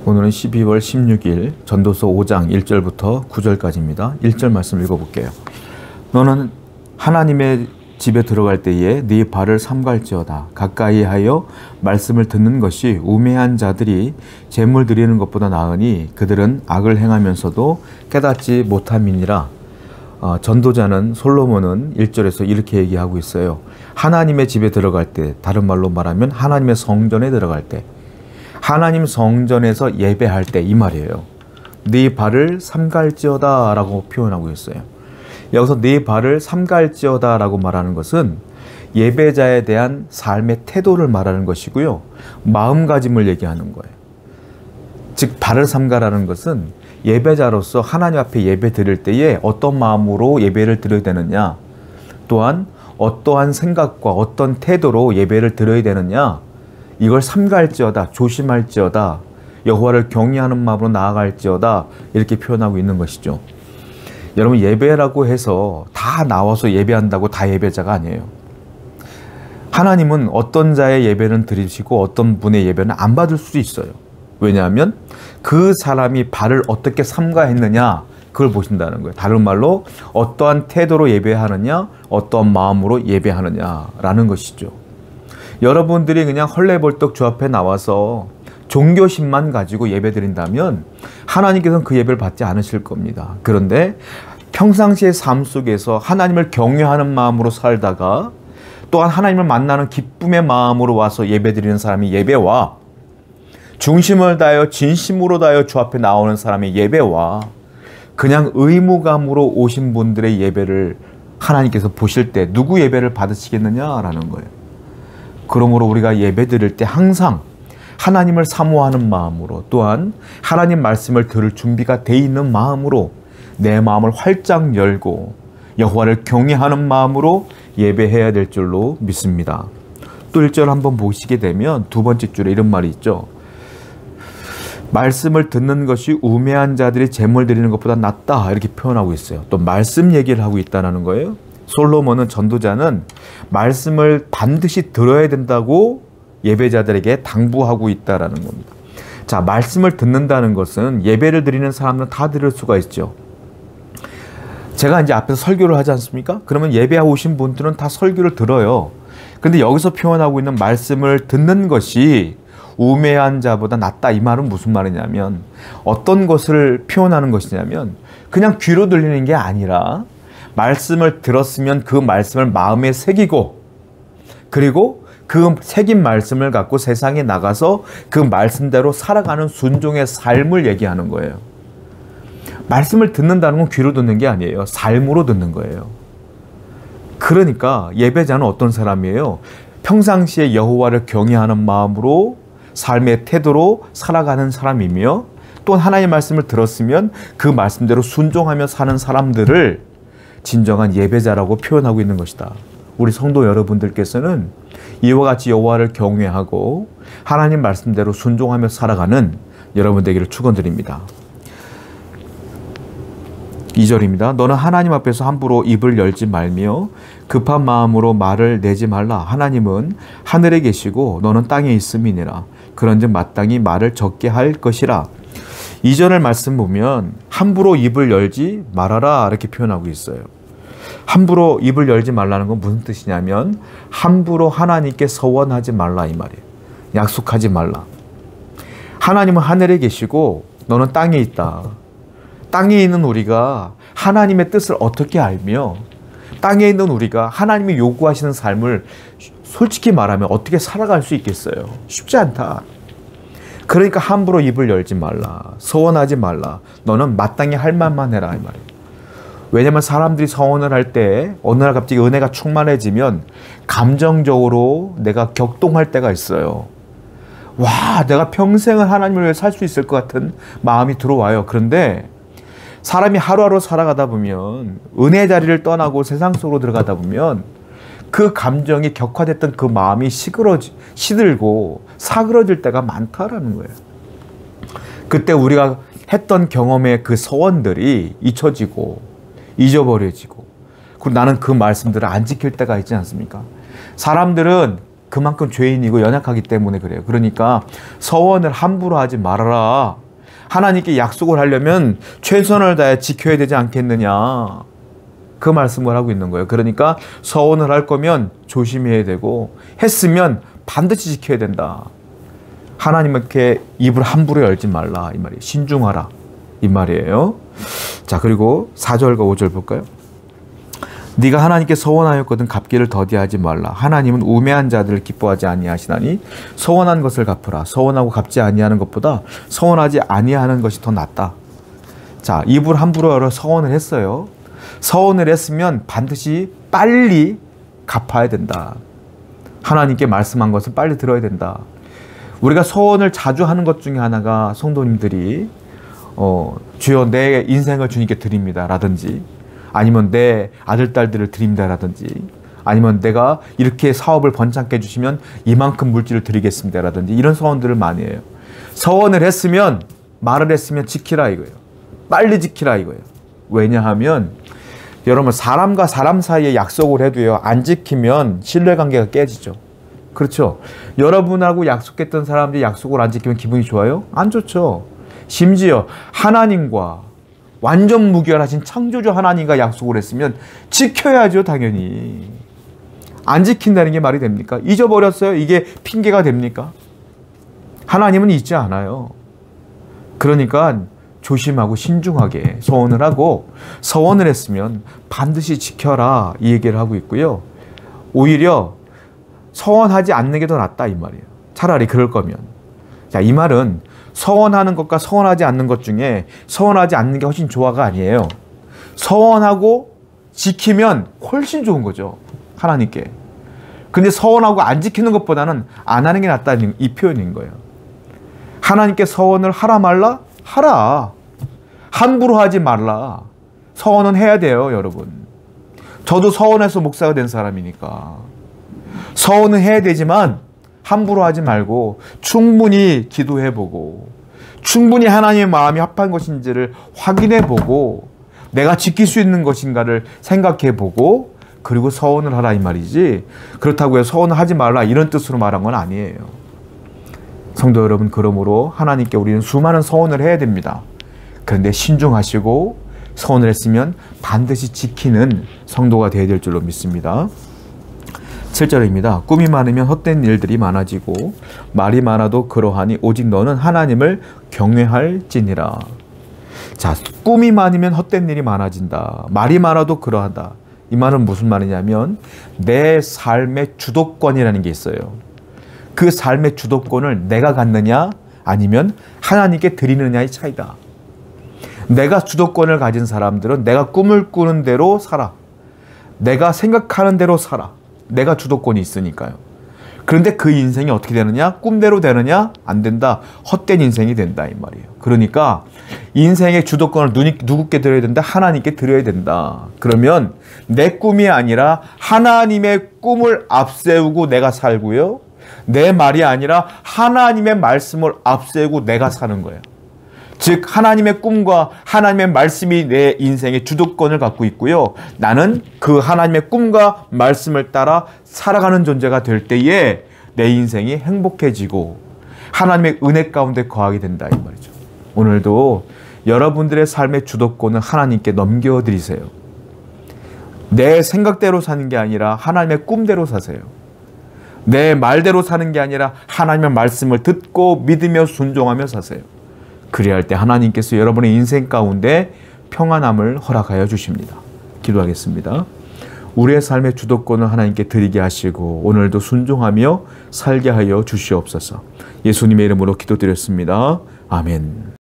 오늘은 12월 16일 전도서 5장 1절부터 9절까지입니다. 1절 말씀 읽어볼게요. 너는 하나님의 집에 들어갈 때에 네 발을 삼갈지어다. 가까이 하여 말씀을 듣는 것이 우매한 자들이 제물 드리는 것보다 나으니 그들은 악을 행하면서도 깨닫지 못함이니라. 전도자는 솔로몬은 1절에서 이렇게 얘기하고 있어요. 하나님의 집에 들어갈 때, 다른 말로 말하면 하나님의 성전에 들어갈 때, 하나님 성전에서 예배할 때 이 말이에요. 네 발을 삼갈지어다 라고 표현하고 있어요. 여기서 네 발을 삼갈지어다 라고 말하는 것은 예배자에 대한 삶의 태도를 말하는 것이고요. 마음가짐을 얘기하는 거예요. 즉 발을 삼가라는 것은 예배자로서 하나님 앞에 예배 드릴 때에 어떤 마음으로 예배를 드려야 되느냐, 또한 어떠한 생각과 어떤 태도로 예배를 드려야 되느냐, 이걸 삼갈지어다, 조심할지어다, 여호와를 경외하는 마음으로 나아갈지어다, 이렇게 표현하고 있는 것이죠. 여러분, 예배라고 해서 다 나와서 예배한다고 다 예배자가 아니에요. 하나님은 어떤 자의 예배는 드리시고 어떤 분의 예배는 안 받을 수도 있어요. 왜냐하면 그 사람이 발을 어떻게 삼가했느냐, 그걸 보신다는 거예요. 다른 말로 어떠한 태도로 예배하느냐, 어떠한 마음으로 예배하느냐라는 것이죠. 여러분들이 그냥 헐레벌떡 주 앞에 나와서 종교심만 가지고 예배 드린다면 하나님께서는 그 예배를 받지 않으실 겁니다. 그런데 평상시의 삶 속에서 하나님을 경외하는 마음으로 살다가 또한 하나님을 만나는 기쁨의 마음으로 와서 예배 드리는 사람이 예배와, 중심을 다하여 진심으로 다하여 주 앞에 나오는 사람의 예배와, 그냥 의무감으로 오신 분들의 예배를 하나님께서 보실 때 누구 예배를 받으시겠느냐라는 거예요. 그러므로 우리가 예배 드릴 때 항상 하나님을 사모하는 마음으로, 또한 하나님 말씀을 들을 준비가 돼 있는 마음으로 내 마음을 활짝 열고 여호와를 경외하는 마음으로 예배해야 될 줄로 믿습니다. 또 1절 한번 보시게 되면 두 번째 줄에 이런 말이 있죠. 말씀을 듣는 것이 우매한 자들이 제물 드리는 것보다 낫다, 이렇게 표현하고 있어요. 또 말씀 얘기를 하고 있다는 거예요. 솔로몬은, 전도자는 말씀을 반드시 들어야 된다고 예배자들에게 당부하고 있다는 겁니다. 자, 말씀을 듣는다는 것은 예배를 드리는 사람은 다 들을 수가 있죠. 제가 이제 앞에서 설교를 하지 않습니까? 그러면 예배하고 오신 분들은 다 설교를 들어요. 근데 여기서 표현하고 있는 말씀을 듣는 것이 우매한 자보다 낫다, 이 말은 무슨 말이냐면, 어떤 것을 표현하는 것이냐면 그냥 귀로 들리는 게 아니라 말씀을 들었으면 그 말씀을 마음에 새기고, 그리고 그 새긴 말씀을 갖고 세상에 나가서 그 말씀대로 살아가는 순종의 삶을 얘기하는 거예요. 말씀을 듣는다는 건 귀로 듣는 게 아니에요. 삶으로 듣는 거예요. 그러니까 예배자는 어떤 사람이에요? 평상시에 여호와를 경외하는 마음으로 삶의 태도로 살아가는 사람이며, 또 하나님의 말씀을 들었으면 그 말씀대로 순종하며 사는 사람들을 진정한 예배자라고 표현하고 있는 것이다. 우리 성도 여러분들께서는 이와 같이 여호와를 경외하고 하나님 말씀대로 순종하며 살아가는 여러분 되기를 축원드립니다. 2절입니다. 너는 하나님 앞에서 함부로 입을 열지 말며 급한 마음으로 말을 내지 말라. 하나님은 하늘에 계시고 너는 땅에 있음이니라. 그런즉 마땅히 말을 적게 할 것이라. 2절의 말씀 보면 함부로 입을 열지 말아라, 이렇게 표현하고 있어요. 함부로 입을 열지 말라는 건 무슨 뜻이냐면 함부로 하나님께 서원하지 말라, 이 말이에요. 약속하지 말라. 하나님은 하늘에 계시고 너는 땅에 있다. 땅에 있는 우리가 하나님의 뜻을 어떻게 알며, 땅에 있는 우리가 하나님이 요구하시는 삶을 솔직히 말하면 어떻게 살아갈 수 있겠어요? 쉽지 않다. 그러니까 함부로 입을 열지 말라, 서원하지 말라. 너는 마땅히 할 말만 해라, 이 말이에요. 왜냐하면 사람들이 서원을 할 때 어느 날 갑자기 은혜가 충만해지면 감정적으로 내가 격동할 때가 있어요. 와, 내가 평생을 하나님을 위해 살 수 있을 것 같은 마음이 들어와요. 그런데 사람이 하루하루 살아가다 보면, 은혜 자리를 떠나고 세상 속으로 들어가다 보면 그 감정이 격화됐던 그 마음이 시들고 사그러질 때가 많다라는 거예요. 그때 우리가 했던 경험의 그 서원들이 잊혀지고 잊어버려지고, 그리고 나는 그 말씀들을 안 지킬 때가 있지 않습니까? 사람들은 그만큼 죄인이고 연약하기 때문에 그래요. 그러니까 서원을 함부로 하지 말아라. 하나님께 약속을 하려면 최선을 다해 지켜야 되지 않겠느냐. 그 말씀을 하고 있는 거예요. 그러니까 서원을 할 거면 조심해야 되고 했으면 반드시 지켜야 된다. 하나님께 입을 함부로 열지 말라 이 말이에요. 신중하라 이 말이에요. 자, 그리고 4절과 5절 볼까요? 네가 하나님께 서원하였거든 갚기를 더디하지 말라. 하나님은 우매한 자들을 기뻐하지 아니하시나니 서원한 것을 갚으라. 서원하고 갚지 아니하는 것보다 서원하지 아니하는 것이 더 낫다. 자, 입을 함부로 열어 서원을 했어요. 서원을 했으면 반드시 빨리 갚아야 된다. 하나님께 말씀한 것을 빨리 들어야 된다. 우리가 서원을 자주 하는 것 중에 하나가 성도님들이 주여 내 인생을 주님께 드립니다 라든지, 아니면 내 아들 딸들을 드립니다 라든지, 아니면 내가 이렇게 사업을 번창케 해주시면 이만큼 물질을 드리겠습니다 라든지, 이런 서원들을 많이 해요. 서원을 했으면, 말을 했으면 지키라 이거예요. 빨리 지키라 이거예요. 왜냐하면 여러분, 사람과 사람 사이에 약속을 해도요, 안 지키면 신뢰관계가 깨지죠. 그렇죠? 여러분하고 약속했던 사람들이 약속을 안 지키면 기분이 좋아요? 안 좋죠. 심지어 하나님과 완전 무결하신 창조주 하나님과 약속을 했으면 지켜야죠. 당연히. 안 지킨다는 게 말이 됩니까? 잊어버렸어요? 이게 핑계가 됩니까? 하나님은 잊지 않아요. 그러니까 조심하고 신중하게 서원을 하고, 서원을 했으면 반드시 지켜라 이 얘기를 하고 있고요. 오히려 서원하지 않는 게 더 낫다 이 말이에요. 차라리 그럴 거면. 자, 이 말은 서원하는 것과 서원하지 않는 것 중에 서원하지 않는 게 훨씬 좋아가 아니에요. 서원하고 지키면 훨씬 좋은 거죠. 하나님께. 근데 서원하고 안 지키는 것보다는 안 하는 게 낫다는 이 표현인 거예요. 하나님께 서원을 하라 말라? 하라. 함부로 하지 말라. 서원은 해야 돼요, 여러분. 저도 서원해서 목사가 된 사람이니까. 서원은 해야 되지만 함부로 하지 말고 충분히 기도해보고, 충분히 하나님의 마음이 합한 것인지를 확인해보고, 내가 지킬 수 있는 것인가를 생각해보고, 그리고 서원을 하라 이 말이지, 그렇다고 해서 서원을 하지 말라 이런 뜻으로 말한 건 아니에요. 성도 여러분, 그러므로 하나님께 우리는 수많은 서원을 해야 됩니다. 그런데 신중하시고 서원을 했으면 반드시 지키는 성도가 되어야 될 줄로 믿습니다. 7절입니다. 꿈이 많으면 헛된 일들이 많아지고 말이 많아도 그러하니 오직 너는 하나님을 경외할지니라. 자, 꿈이 많으면 헛된 일이 많아진다. 말이 많아도 그러하다. 이 말은 무슨 말이냐면 내 삶의 주도권이라는 게 있어요. 그 삶의 주도권을 내가 갖느냐 아니면 하나님께 드리느냐의 차이다. 내가 주도권을 가진 사람들은 내가 꿈을 꾸는 대로 살아. 내가 생각하는 대로 살아. 내가 주도권이 있으니까요. 그런데 그 인생이 어떻게 되느냐? 꿈대로 되느냐? 안 된다. 헛된 인생이 된다 이 말이에요. 그러니까 인생의 주도권을 누구께 드려야 된다? 하나님께 드려야 된다. 그러면 내 꿈이 아니라 하나님의 꿈을 앞세우고 내가 살고요. 내 말이 아니라 하나님의 말씀을 앞세우고 내가 사는 거예요. 즉 하나님의 꿈과 하나님의 말씀이 내 인생의 주도권을 갖고 있고요. 나는 그 하나님의 꿈과 말씀을 따라 살아가는 존재가 될 때에 내 인생이 행복해지고 하나님의 은혜 가운데 거하게 된다 이 말이죠. 오늘도 여러분들의 삶의 주도권을 하나님께 넘겨드리세요. 내 생각대로 사는 게 아니라 하나님의 꿈대로 사세요. 내 말대로 사는 게 아니라 하나님의 말씀을 듣고 믿으며 순종하며 사세요. 그래야 할 때 하나님께서 여러분의 인생 가운데 평안함을 허락하여 주십니다. 기도하겠습니다. 우리의 삶의 주도권을 하나님께 드리게 하시고 오늘도 순종하며 살게 하여 주시옵소서. 예수님의 이름으로 기도드렸습니다. 아멘.